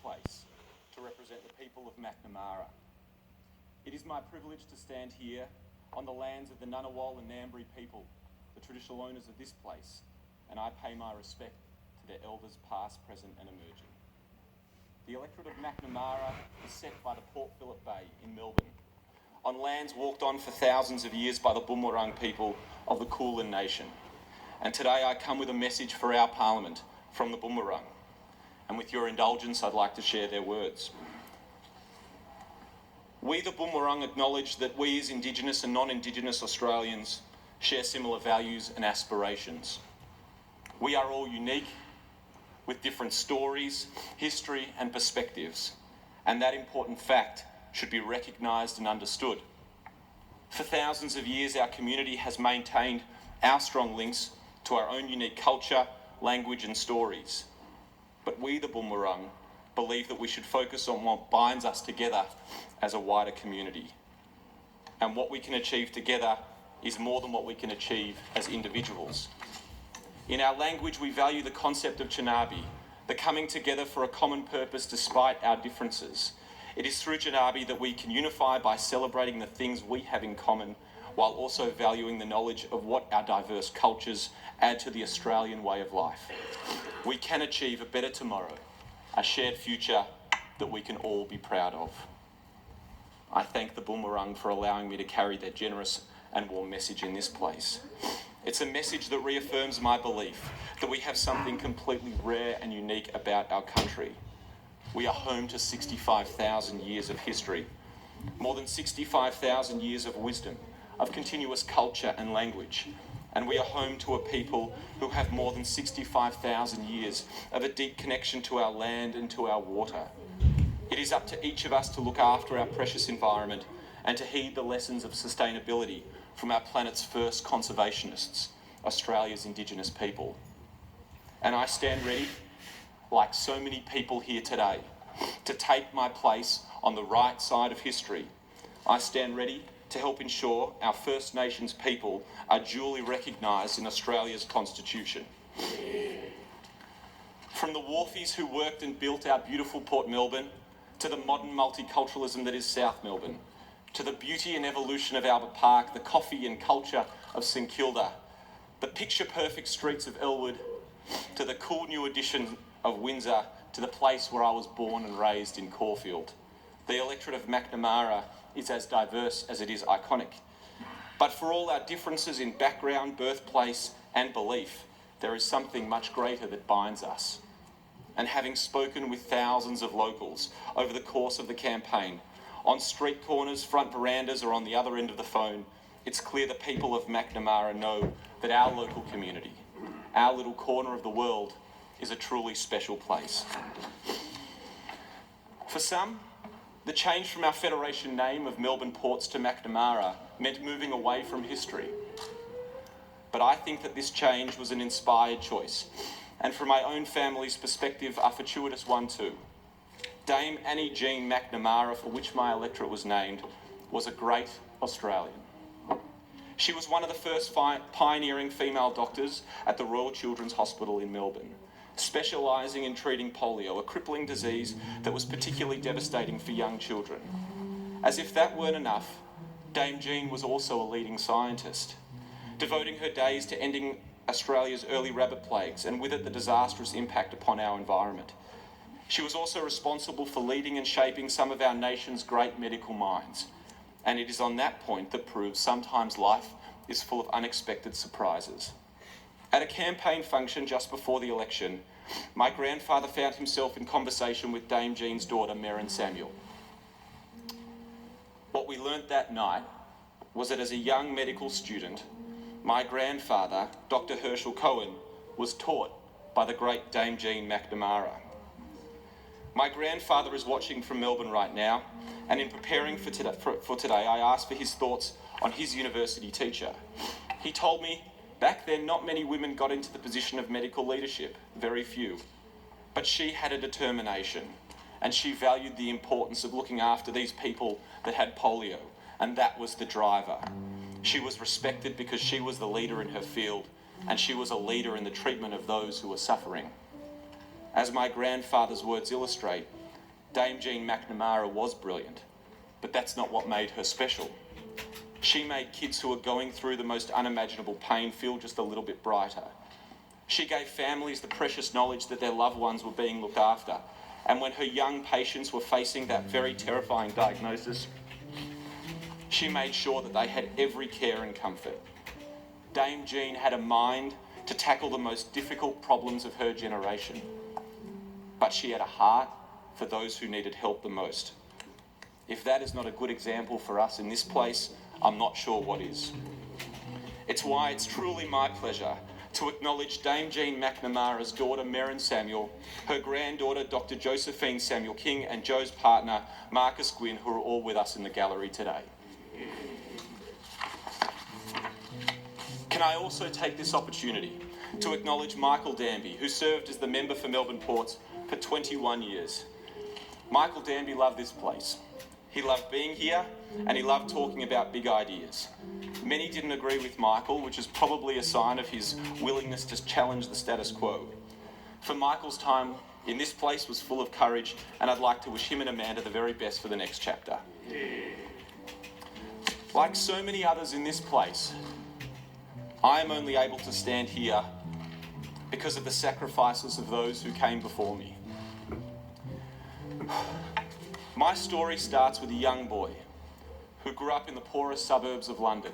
place to represent the people of Macnamara. It is my privilege to stand here on the lands of the Ngunnawal and Ngambri people, the traditional owners of this place, and I pay my respect to their elders past, present and emerging. The electorate of Macnamara is set by the Port Phillip Bay in Melbourne, on lands walked on for thousands of years by the Boonwurrung people of the Kulin Nation. And today I come with a message for our Parliament from the Boonwurrung. And with your indulgence, I'd like to share their words. We, the Boonwurrung, acknowledge that we as Indigenous and non-Indigenous Australians share similar values and aspirations. We are all unique, with different stories, history and perspectives, and that important fact should be recognised and understood. For thousands of years, our community has maintained our strong links to our own unique culture, language and stories. But we, the Boonwurrung, believe that we should focus on what binds us together as a wider community. And what we can achieve together is more than what we can achieve as individuals. In our language, we value the concept of Chinabi, the coming together for a common purpose despite our differences. It is through Chinabi that we can unify by celebrating the things we have in common, while also valuing the knowledge of what our diverse cultures add to the Australian way of life. We can achieve a better tomorrow, a shared future that we can all be proud of. I thank the Boonwurrung for allowing me to carry their generous and warm message in this place. It's a message that reaffirms my belief that we have something completely rare and unique about our country. We are home to 65,000 years of history, more than 65,000 years of wisdom, of continuous culture and language, and we are home to a people who have more than 65,000 years of a deep connection to our land and to our water. It is up to each of us to look after our precious environment and to heed the lessons of sustainability from our planet's first conservationists, Australia's Indigenous people. And I stand ready, like so many people here today, to take my place on the right side of history. I stand ready to help ensure our First Nations people are duly recognised in Australia's Constitution. From the wharfies who worked and built our beautiful Port Melbourne, to the modern multiculturalism that is South Melbourne, to the beauty and evolution of Albert Park, the coffee and culture of St Kilda, the picture-perfect streets of Elwood, to the cool new addition of Windsor, to the place where I was born and raised in Caulfield. The electorate of Macnamara is as diverse as it is iconic. But for all our differences in background, birthplace and belief, there is something much greater that binds us. And having spoken with thousands of locals over the course of the campaign, on street corners, front verandas or on the other end of the phone, it's clear the people of Macnamara know that our local community, our little corner of the world, is a truly special place. For some, the change from our Federation name of Melbourne Ports to Macnamara meant moving away from history. But I think that this change was an inspired choice, and from my own family's perspective, a fortuitous one too. Dame Annie Jean Macnamara, for which my electorate was named, was a great Australian. She was one of the first pioneering female doctors at the Royal Children's Hospital in Melbourne, specialising in treating polio, a crippling disease that was particularly devastating for young children. As if that weren't enough, Dame Jean was also a leading scientist, devoting her days to ending Australia's early rabbit plagues and with it the disastrous impact upon our environment. She was also responsible for leading and shaping some of our nation's great medical minds. And it is on that point that proves sometimes life is full of unexpected surprises. At a campaign function just before the election, my grandfather found himself in conversation with Dame Jean's daughter, Merrin Samuel. What we learnt that night was that as a young medical student, my grandfather, Dr. Herschel Cohen, was taught by the great Dame Jean Macnamara. My grandfather is watching from Melbourne right now, and in preparing for today, I asked for his thoughts on his university teacher. He told me, back then not many women got into the position of medical leadership, very few. But she had a determination, and she valued the importance of looking after these people that had polio, and that was the driver. She was respected because she was the leader in her field, and she was a leader in the treatment of those who were suffering. As my grandfather's words illustrate, Dame Jean McNamara was brilliant, but that's not what made her special. She made kids who were going through the most unimaginable pain feel just a little bit brighter. She gave families the precious knowledge that their loved ones were being looked after. And when her young patients were facing that very terrifying diagnosis, she made sure that they had every care and comfort. Dame Jean had a mind to tackle the most difficult problems of her generation, but she had a heart for those who needed help the most. If that is not a good example for us in this place, I'm not sure what is. It's why it's truly my pleasure to acknowledge Dame Jean McNamara's daughter, Merrin Samuel, her granddaughter, Dr. Josephine Samuel King, and Joe's partner, Marcus Gwynn, who are all with us in the gallery today. Can I also take this opportunity to acknowledge Michael Danby, who served as the member for Melbourne Ports for 21 years. Michael Danby loved this place. He loved being here, and he loved talking about big ideas. Many didn't agree with Michael, which is probably a sign of his willingness to challenge the status quo. For Michael's time in this place was full of courage, and I'd like to wish him and Amanda the very best for the next chapter. Like so many others in this place, I am only able to stand here because of the sacrifices of those who came before me. My story starts with a young boy who grew up in the poorest suburbs of London.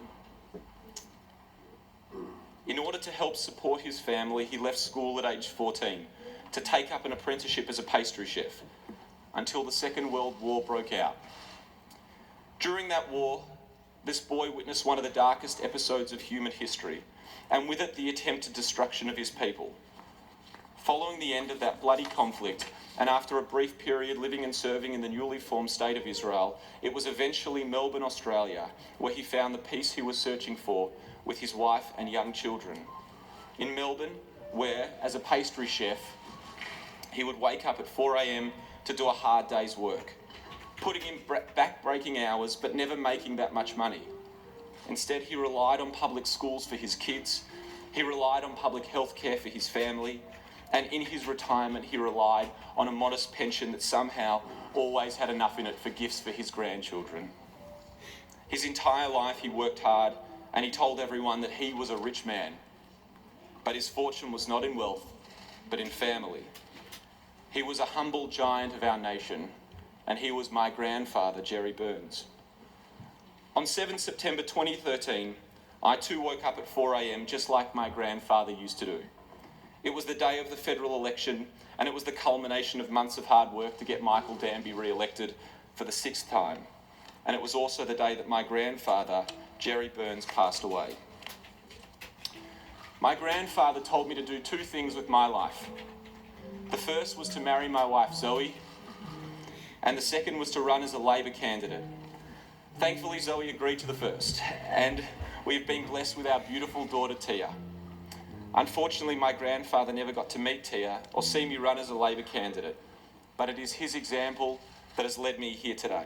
In order to help support his family, he left school at age 14 to take up an apprenticeship as a pastry chef until the Second World War broke out. During that war, this boy witnessed one of the darkest episodes of human history, and with it the attempted destruction of his people. Following the end of that bloody conflict, and after a brief period living and serving in the newly formed state of Israel, it was eventually Melbourne, Australia, where he found the peace he was searching for with his wife and young children. In Melbourne, where, as a pastry chef, he would wake up at 4 a.m. to do a hard day's work, putting in back-breaking hours but never making that much money. Instead, he relied on public schools for his kids, he relied on public health care for his family, and in his retirement he relied on a modest pension that somehow always had enough in it for gifts for his grandchildren. His entire life he worked hard, and he told everyone that he was a rich man. But his fortune was not in wealth, but in family. He was a humble giant of our nation, and he was my grandfather, Jerry Burns. On 7 September 2013, I too woke up at 4 a.m. just like my grandfather used to do. It was the day of the federal election, and it was the culmination of months of hard work to get Michael Danby re-elected for the 6th time. And it was also the day that my grandfather, Jerry Burns, passed away. My grandfather told me to do 2 things with my life. The first was to marry my wife Zoe, and the second was to run as a Labor candidate. Thankfully, Zoe agreed to the first, and we've been blessed with our beautiful daughter Tia. Unfortunately, my grandfather never got to meet Tia or see me run as a Labor candidate, but it is his example that has led me here today.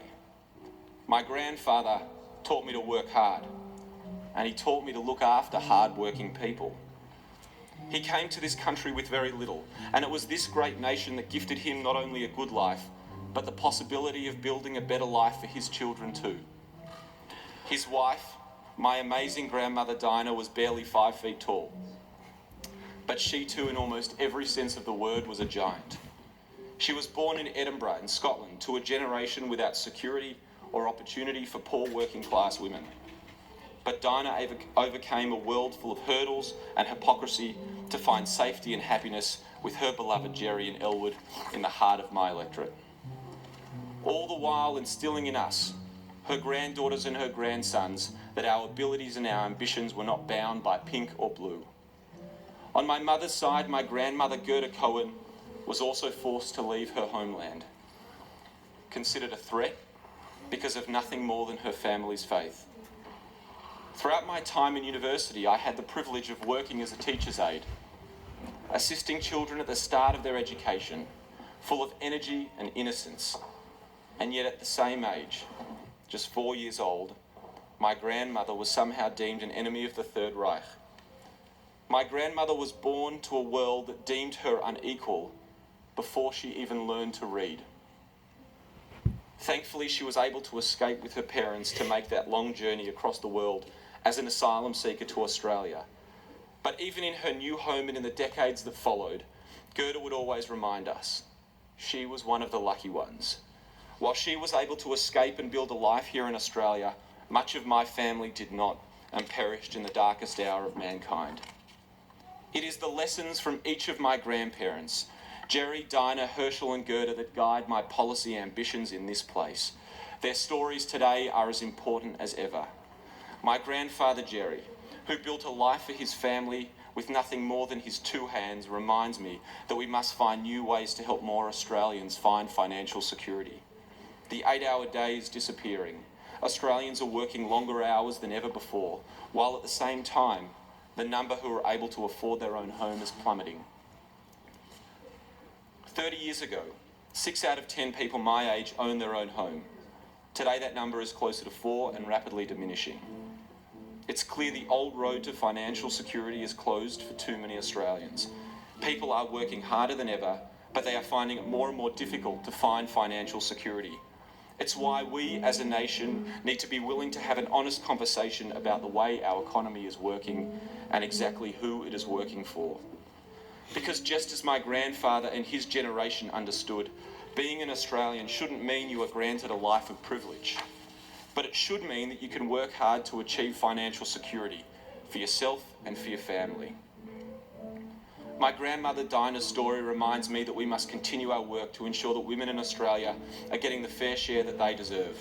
My grandfather taught me to work hard, and he taught me to look after hard-working people. He came to this country with very little, and it was this great nation that gifted him not only a good life, but the possibility of building a better life for his children too. His wife, my amazing grandmother Dinah, was barely 5 feet tall, but she too, in almost every sense of the word, was a giant. She was born in Edinburgh in Scotland to a generation without security or opportunity for poor working class women. But Dinah overcame a world full of hurdles and hypocrisy to find safety and happiness with her beloved Jerry in Elwood, in the heart of my electorate. All the while instilling in us, her granddaughters and her grandsons, that our abilities and our ambitions were not bound by pink or blue. On my mother's side, my grandmother Gerda Cohen was also forced to leave her homeland, considered a threat because of nothing more than her family's faith. Throughout my time in university, I had the privilege of working as a teacher's aide, assisting children at the start of their education, full of energy and innocence. And yet at the same age, just 4 years old, my grandmother was somehow deemed an enemy of the Third Reich. My grandmother was born to a world that deemed her unequal before she even learned to read. Thankfully, she was able to escape with her parents to make that long journey across the world as an asylum seeker to Australia. But even in her new home and in the decades that followed, Gerda would always remind us, she was one of the lucky ones. While she was able to escape and build a life here in Australia, much of my family did not and perished in the darkest hour of mankind. It is the lessons from each of my grandparents, Jerry, Dinah, Herschel and Gerda, that guide my policy ambitions in this place. Their stories today are as important as ever. My grandfather Jerry, who built a life for his family with nothing more than his two hands, reminds me that we must find new ways to help more Australians find financial security. The 8-hour day is disappearing. Australians are working longer hours than ever before, while at the same time, the number who are able to afford their own home is plummeting. 30 years ago, 6 out of 10 people my age own their own home. Today that number is closer to 4 and rapidly diminishing. It's clear the old road to financial security is closed for too many Australians. People are working harder than ever, but they are finding it more and more difficult to find financial security. It's why we as a nation need to be willing to have an honest conversation about the way our economy is working and exactly who it is working for. Because just as my grandfather and his generation understood, being an Australian shouldn't mean you are granted a life of privilege, but it should mean that you can work hard to achieve financial security for yourself and for your family. My grandmother Dinah's story reminds me that we must continue our work to ensure that women in Australia are getting the fair share that they deserve,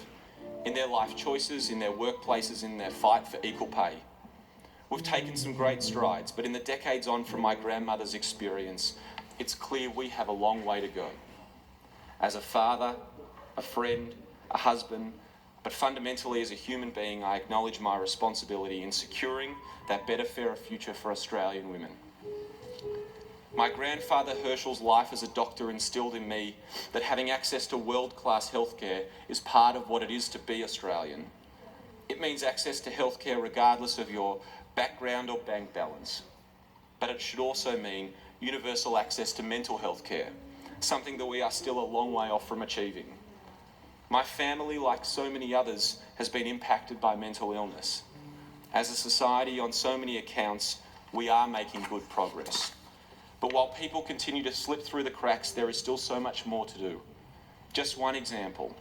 in their life choices, in their workplaces, in their fight for equal pay. We've taken some great strides, but in the decades on from my grandmother's experience, it's clear we have a long way to go. As a father, a friend, a husband, but fundamentally as a human being, I acknowledge my responsibility in securing that better, fairer future for Australian women. My grandfather Herschel's life as a doctor instilled in me that having access to world-class healthcare is part of what it is to be Australian. It means access to healthcare regardless of your background or bank balance. But it should also mean universal access to mental health care, something that we are still a long way off from achieving. My family, like so many others, has been impacted by mental illness. As a society, on so many accounts, we are making good progress. But while people continue to slip through the cracks, there is still so much more to do. Just one example.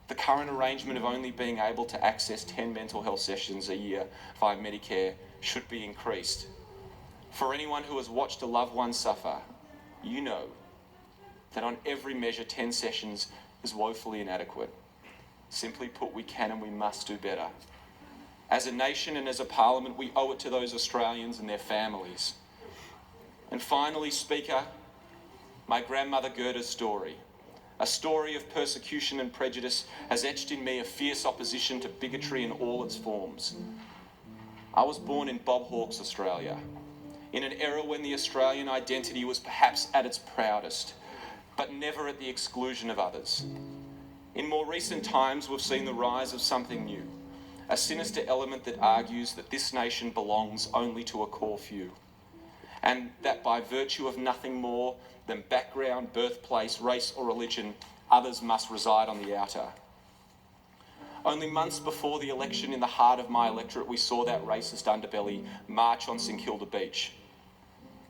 The current arrangement of only being able to access 10 mental health sessions a year via Medicare should be increased. For anyone who has watched a loved one suffer, you know that on every measure 10 sessions is woefully inadequate. Simply put, we can and we must do better. As a nation and as a parliament, we owe it to those Australians and their families. And finally, Speaker, my grandmother Gerda's story. A story of persecution and prejudice has etched in me a fierce opposition to bigotry in all its forms. I was born in Bob Hawke's Australia, in an era when the Australian identity was perhaps at its proudest, but never at the exclusion of others. In more recent times, we've seen the rise of something new, a sinister element that argues that this nation belongs only to a core few, and that by virtue of nothing more than background, birthplace, race or religion, others must reside on the outer. Only months before the election, in the heart of my electorate, we saw that racist underbelly march on St Kilda Beach.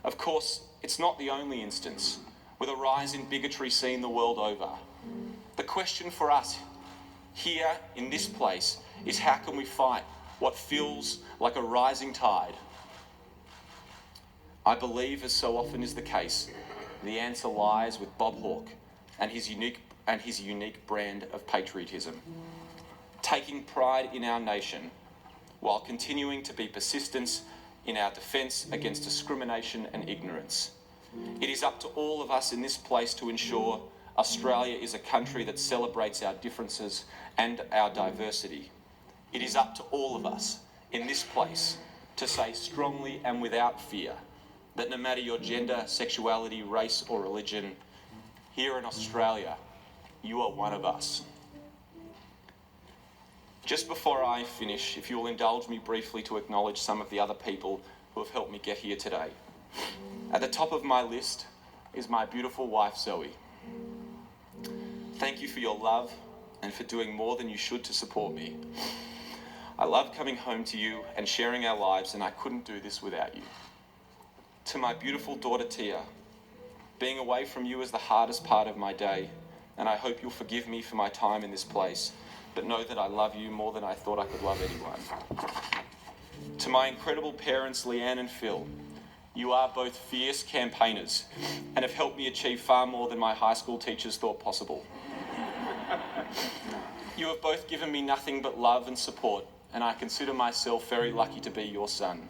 Of course, it's not the only instance, with a rise in bigotry seen the world over. The question for us here in this place is, how can we fight what feels like a rising tide? I believe, as so often is the case, the answer lies with Bob Hawke and his unique brand of patriotism. Taking pride in our nation while continuing to be persistent in our defence against discrimination and ignorance. It is up to all of us in this place to ensure Australia is a country that celebrates our differences and our diversity. It is up to all of us in this place to say strongly and without fear that no matter your gender, sexuality, race or religion, here in Australia, you are one of us. Just before I finish, if you will indulge me briefly to acknowledge some of the other people who have helped me get here today. At the top of my list is my beautiful wife, Zoe. Thank you for your love, and for doing more than you should to support me. I love coming home to you and sharing our lives, and I couldn't do this without you. To my beautiful daughter Tia, being away from you is the hardest part of my day, and I hope you'll forgive me for my time in this place, but know that I love you more than I thought I could love anyone. To my incredible parents, Leanne and Phil, you are both fierce campaigners and have helped me achieve far more than my high school teachers thought possible. You have both given me nothing but love and support, and I consider myself very lucky to be your son.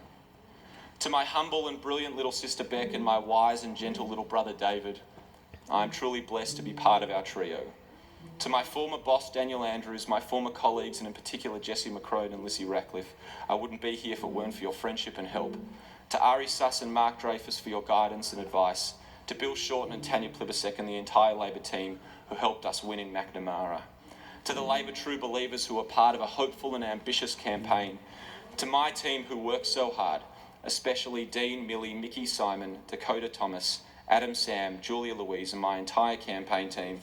To my humble and brilliant little sister Beck and my wise and gentle little brother David, I am truly blessed to be part of our trio. To my former boss Daniel Andrews, my former colleagues, and in particular Jessie McCrone and Lissy Ratcliffe, I wouldn't be here if it weren't for your friendship and help. To Ari Suss and Mark Dreyfus for your guidance and advice. To Bill Shorten and Tanya Plibisek and the entire Labor team who helped us win in Macnamara. To the Labor true believers who are part of a hopeful and ambitious campaign. To my team who worked so hard, especially Dean, Millie, Mickey, Simon, Dakota Thomas, Adam, Sam, Julia Louise, and my entire campaign team.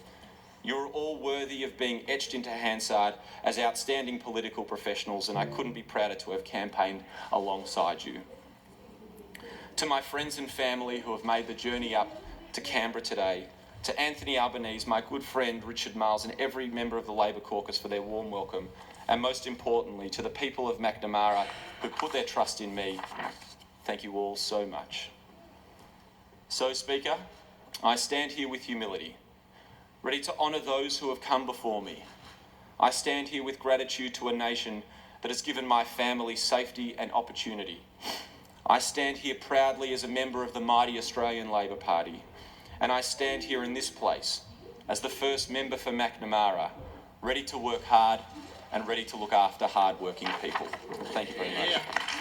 You're all worthy of being etched into Hansard as outstanding political professionals, and I couldn't be prouder to have campaigned alongside you. To my friends and family who have made the journey up to Canberra today, to Anthony Albanese, my good friend Richard Miles, and every member of the Labor caucus for their warm welcome, and most importantly, to the people of Macnamara who put their trust in me, thank you all so much. So, Speaker, I stand here with humility, ready to honour those who have come before me. I stand here with gratitude to a nation that has given my family safety and opportunity. I stand here proudly as a member of the mighty Australian Labor Party, and I stand here in this place as the first member for Macnamara, ready to work hard and ready to look after hard-working people. Thank you very much.